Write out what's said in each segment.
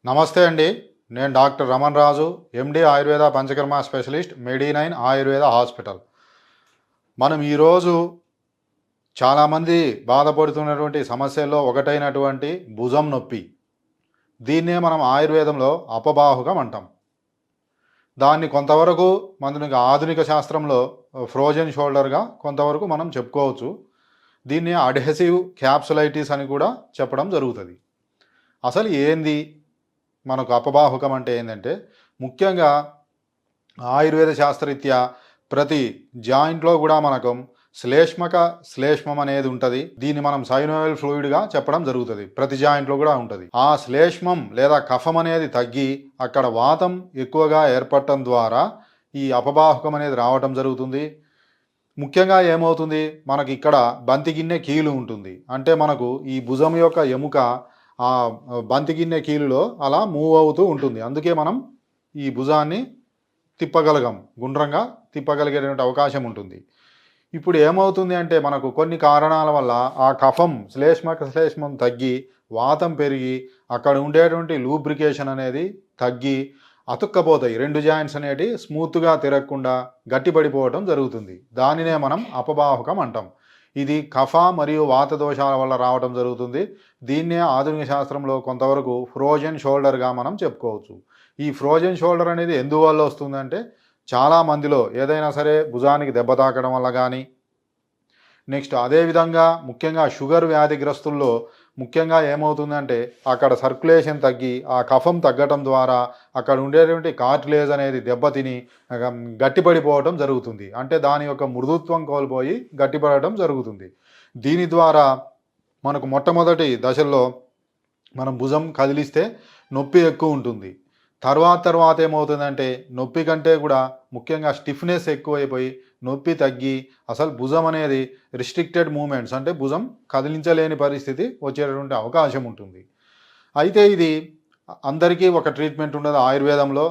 నమస్తే అండి. నేను డాక్టర్ రమణ్ రాజు, ఎండి ఆయుర్వేద పంచకర్మ స్పెషలిస్ట్, మెడి9 ఆయుర్వేద హాస్పిటల్. మనం ఈరోజు చాలామంది బాధపడుతున్నటువంటి సమస్యల్లో ఒకటైనటువంటి భుజం నొప్పి. దీన్నే మనం ఆయుర్వేదంలో అపబాహుకం అంటాం. దాన్ని కొంతవరకు మనకి ఆధునిక శాస్త్రంలో ఫ్రోజన్ షోల్డర్గా కొంతవరకు మనం చెప్పుకోవచ్చు. దీన్ని అడ్హెసివ్ క్యాప్సులైటిస్ అని కూడా చెప్పడం జరుగుతుంది. అసలు ఏంది మనకు అపబాహుకం అంటే ఏంటంటే, ముఖ్యంగా ఆయుర్వేద శాస్త్రరీత్యా ప్రతి జాయింట్లో కూడా మనకు శ్లేష్మం అనేది ఉంటుంది. దీన్ని మనం సైనోవెల్ ఫ్లూయిడ్గా చెప్పడం జరుగుతుంది. ప్రతి జాయింట్లో కూడా ఉంటుంది. ఆ శ్లేష్మం లేదా కఫం అనేది తగ్గి అక్కడ వాతం ఎక్కువగా ఏర్పడటం ద్వారా ఈ అపబాహుకం అనేది రావటం జరుగుతుంది. ముఖ్యంగా ఏమవుతుంది, మనకి ఇక్కడ బంతిగిన్నె కీలు ఉంటుంది. అంటే మనకు ఈ భుజం యొక్క ఎముక ఆ బంతిగిన్నె కీలులో అలా మూవ్ అవుతూ ఉంటుంది. అందుకే మనం ఈ భుజాన్ని గుండ్రంగా తిప్పగలిగేటువంటి అవకాశం ఉంటుంది. ఇప్పుడు ఏమవుతుంది అంటే, మనకు కొన్ని కారణాల వల్ల ఆ కఫం శ్లేష్మం తగ్గి వాతం పెరిగి అక్కడ ఉండేటువంటి లూబ్రికేషన్ అనేది తగ్గి అతుక్కపోతాయి. రెండు జాయింట్స్ అనేవి స్మూత్గా తిరగకుండా గట్టిపడిపోవటం జరుగుతుంది. దానినే మనం అపబాహుకం అంటాం. ఇది కఫ మరియు వాత దోషాల వల్ల రావడం జరుగుతుంది. దీన్నే ఆధునిక శాస్త్రంలో కొంతవరకు ఫ్రోజన్ షోల్డర్గా మనం చెప్పుకోవచ్చు. ఈ ఫ్రోజన్ షోల్డర్ అనేది ఎందువల్ల వస్తుందంటే, చాలా మందిలో ఏదైనా సరే భుజానికి దెబ్బ తాకడం వల్ల కానీ, నెక్స్ట్ అదేవిధంగా ముఖ్యంగా షుగర్ వ్యాధిగ్రస్తుల్లో ముఖ్యంగా ఏమవుతుందంటే, అక్కడ సర్క్యులేషన్ తగ్గి ఆ కఫం తగ్గటం ద్వారా అక్కడ ఉండేటువంటి కార్టిలేజ్ అనేది దెబ్బతిని గట్టిపడిపోవటం జరుగుతుంది. అంటే దాని యొక్క మృదుత్వం కోల్పోయి గట్టిపడటం జరుగుతుంది. దీని ద్వారా మనకు మొట్టమొదటి దశల్లో మనం భుజం కదిలిస్తే నొప్పి ఎక్కువ ఉంటుంది. తర్వాత ఏమవుతుందంటే, నొప్పి కంటే కూడా ముఖ్యంగా స్టిఫ్నెస్ ఎక్కువైపోయి నొప్పి తగ్గి అసలు భుజం అనేది రిస్ట్రిక్టెడ్ మూమెంట్స్, అంటే భుజం కదిలించలేని పరిస్థితి వచ్చేటటువంటి అవకాశం ఉంటుంది. అయితే ఇది అందరికీ ఒక ట్రీట్మెంట్ ఉండదు. ఆయుర్వేదంలో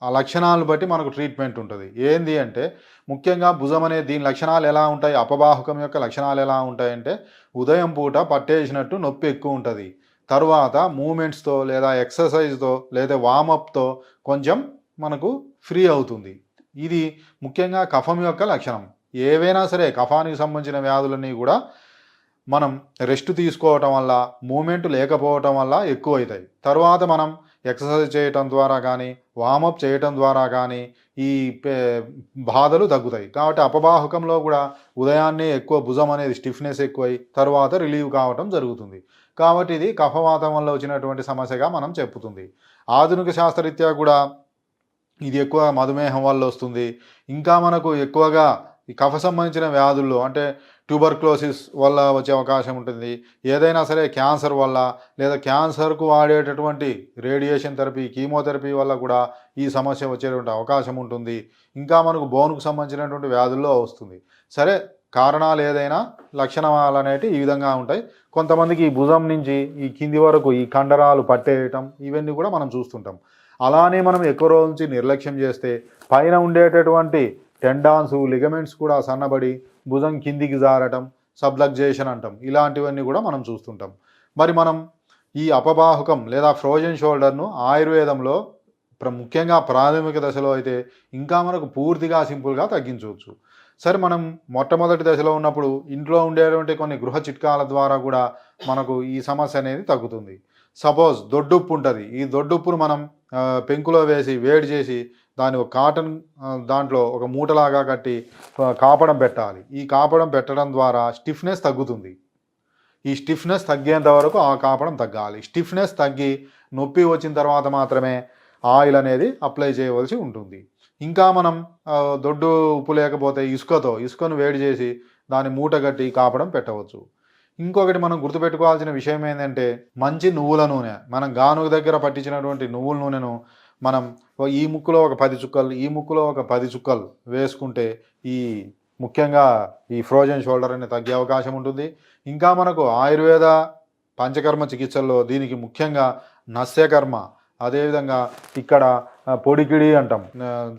ఆ లక్షణాలను బట్టి మనకు ట్రీట్మెంట్ ఉంటుంది. ఏంది అంటే, ముఖ్యంగా భుజం అనేది దీని లక్షణాలు ఎలా ఉంటాయి, అపబాహుకం యొక్క లక్షణాలు ఎలా ఉంటాయంటే, ఉదయం పూట పట్టేసినట్టు నొప్పి ఎక్కువ ఉంటుంది. తర్వాత మూమెంట్స్తో లేదా ఎక్సర్సైజ్తో లేదా వామప్తో కొంచెం మనకు ఫ్రీ అవుతుంది. ఇది ముఖ్యంగా కఫం యొక్క లక్షణం. ఏవైనా సరే కఫానికి సంబంధించిన వ్యాధులన్నీ కూడా మనం రెస్ట్ తీసుకోవటం వల్ల, మూమెంట్ లేకపోవటం వల్ల ఎక్కువ అవుతాయి. తర్వాత మనం ఎక్సర్సైజ్ చేయటం ద్వారా కానీ, వామప్ చేయటం ద్వారా కానీ ఈ బాధలు తగ్గుతాయి. కాబట్టి అపబాహుకంలో కూడా ఉదయాన్నే ఎక్కువ భుజం అనేది స్టిఫ్నెస్ ఎక్కువై తర్వాత రిలీవ్ కావటం జరుగుతుంది. కాబట్టి ఇది కఫవాతం వల్ల వచ్చినటువంటి సమస్యగా మనం చెప్పుతుంది. ఆధునిక శాస్త్రరీత్యా కూడా ఇది ఎక్కువ మధుమేహం వల్ల వస్తుంది. ఇంకా మనకు ఎక్కువగా ఈ కఫ సంబంధించిన వ్యాధుల్లో అంటే ట్యూబర్క్లోసిస్ వల్ల వచ్చే అవకాశం ఉంటుంది. ఏదైనా సరే క్యాన్సర్ వల్ల లేదా క్యాన్సర్కు వాడేటటువంటి రేడియేషన్ థెరపీ, కీమోథెరపీ వల్ల కూడా ఈ సమస్య వచ్చేటువంటి అవకాశం ఉంటుంది. ఇంకా మనకు బోన్కు సంబంధించినటువంటి వ్యాధుల్లో వస్తుంది. సరే, కారణాలు ఏదైనా లక్షణాలు అనేవి ఈ విధంగా ఉంటాయి. కొంతమందికి ఈ భుజం నుంచి ఈ కింది వరకు ఈ కండరాలు పట్టేయటం ఇవన్నీ కూడా మనం చూస్తుంటాం. అలానే మనం ఎక్కువ రోజు నుంచి నిర్లక్ష్యం చేస్తే పైన ఉండేటటువంటి టెండాన్స్, లిగమెంట్స్ కూడా సన్నబడి భుజం కిందికి జారటం, సబ్లక్జేషన్ అంటాం. ఇలాంటివన్నీ కూడా మనం చూస్తుంటాం. మరి మనం ఈ అపబాహుకం లేదా ఫ్రోజన్ షోల్డర్ను ఆయుర్వేదంలో ముఖ్యంగా ప్రాథమిక దశలో అయితే ఇంకా మనకు పూర్తిగా సింపుల్గా తగ్గించవచ్చు. సరే, మనం మొట్టమొదటి దశలో ఉన్నప్పుడు ఇంట్లో ఉండేటువంటి కొన్ని గృహ చిట్కాల ద్వారా కూడా మనకు ఈ సమస్య అనేది తగ్గుతుంది. సపోజ్ దొడ్డుప్పు ఉంటుంది. ఈ దొడ్డుప్పును మనం పెంకులో వేసి వేడి చేసి దాన్ని ఒక కాటన్ దాంట్లో ఒక మూటలాగా కట్టి కాపడం పెట్టాలి. ఈ కాపడం పెట్టడం ద్వారా స్టిఫ్నెస్ తగ్గుతుంది. ఈ స్టిఫ్నెస్ తగ్గేంత వరకు ఆ కాపడం తగ్గాలి. స్టిఫ్నెస్ తగ్గి నొప్పి వచ్చిన తర్వాత మాత్రమే ఆయిల్ అనేది అప్లై చేయవలసి ఉంటుంది. ఇంకా మనం దొడ్డు ఉప్పు లేకపోతే ఇసుకను వేడి చేసి దాన్ని మూట కట్టి కాపడం పెట్టవచ్చు. ఇంకొకటి మనం గుర్తుపెట్టుకోవాల్సిన విషయం ఏంటంటే, మంచి నువ్వుల నూనె, మనం గానుగ దగ్గర పట్టించినటువంటి నువ్వుల నూనెను మనం ఈ ముక్కులో ఒక 10 చుక్కలు, ఈ ముక్కులో ఒక 10 చుక్కలు వేసుకుంటే ఈ ముఖ్యంగా ఈ ఫ్రోజన్ షోల్డర్ అనేది తగ్గే అవకాశం ఉంటుంది. ఇంకా మనకు ఆయుర్వేద పంచకర్మ చికిత్సల్లో దీనికి ముఖ్యంగా నస్యకర్మ, అదేవిధంగా ఇక్కడ పొడికిడి అంటాం,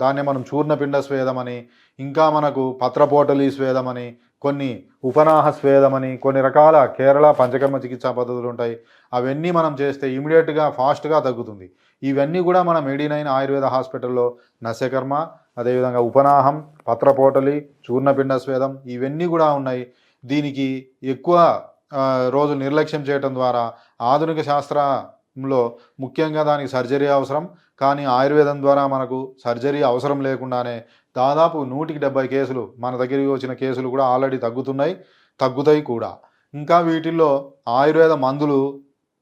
దాన్ని మనం చూర్ణపిండ స్వేదం అని, ఇంకా మనకు పత్రపోటలి స్వేదం అని, కొన్ని ఉపనాహ స్వేదమని, కొన్ని రకాల కేరళ పంచకర్మ చికిత్సా పద్ధతులు ఉంటాయి. అవన్నీ మనం చేస్తే ఇమీడియట్గా ఫాస్ట్గా తగ్గుతుంది. ఇవన్నీ కూడా మన మెడి9 ఆయుర్వేద హాస్పిటల్లో నస్యకర్మ, అదేవిధంగా ఉపనాహం, పత్రపోటలి, చూర్ణపిండ స్వేదం ఇవన్నీ కూడా ఉన్నాయి. దీనికి ఎక్కువ రోజు నిర్లక్ష్యం చేయటం ద్వారా ఆధునిక శాస్త్రంలో ముఖ్యంగా దానికి సర్జరీ అవసరం. కానీ ఆయుర్వేదం ద్వారా మనకు సర్జరీ అవసరం లేకుండానే దాదాపు 170 కేసులు మన దగ్గరికి వచ్చిన కేసులు కూడా ఆల్రెడీ తగ్గుతాయి కూడా. ఇంకా వీటిల్లో ఆయుర్వేద మందులు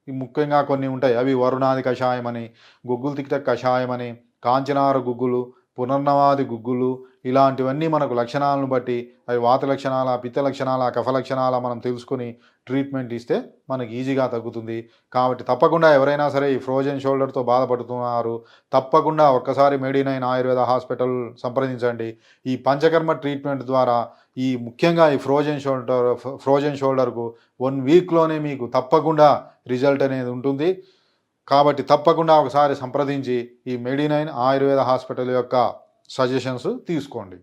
ముఖ్యంగా కొన్ని ఉంటాయి. అవి వరుణాది కషాయం అని, గుగ్గులు తిక్త కషాయం అని, కాంచనార గుగ్గులు, పునర్నవాది గుగ్గులు ఇలాంటివన్నీ మనకు లక్షణాలను బట్టి అవి వాత లక్షణాల, పిత్త లక్షణాల, కఫ లక్షణాల మనం తెలుసుకొని ట్రీట్మెంట్ ఇస్తే మనకి ఈజీగా తగ్గుతుంది. కాబట్టి తప్పకుండా ఎవరైనా సరే ఈ ఫ్రోజన్ షోల్డర్తో బాధపడుతున్నారు, తప్పకుండా ఒక్కసారి మెడి9 ఆయుర్వేద హాస్పిటల్ సంప్రదించండి. ఈ పంచకర్మ ట్రీట్మెంట్ ద్వారా ముఖ్యంగా ఈ ఫ్రోజన్ షోల్డర్కు 1 వీక్లోనే మీకు తప్పకుండా రిజల్ట్ అనేది ఉంటుంది. కాబట్టి తప్పకుండా ఒకసారి సంప్రదించి ఈ మెడి9 ఆయుర్వేద హాస్పిటల్ యొక్క సజెషన్స్ తీసుకోండి.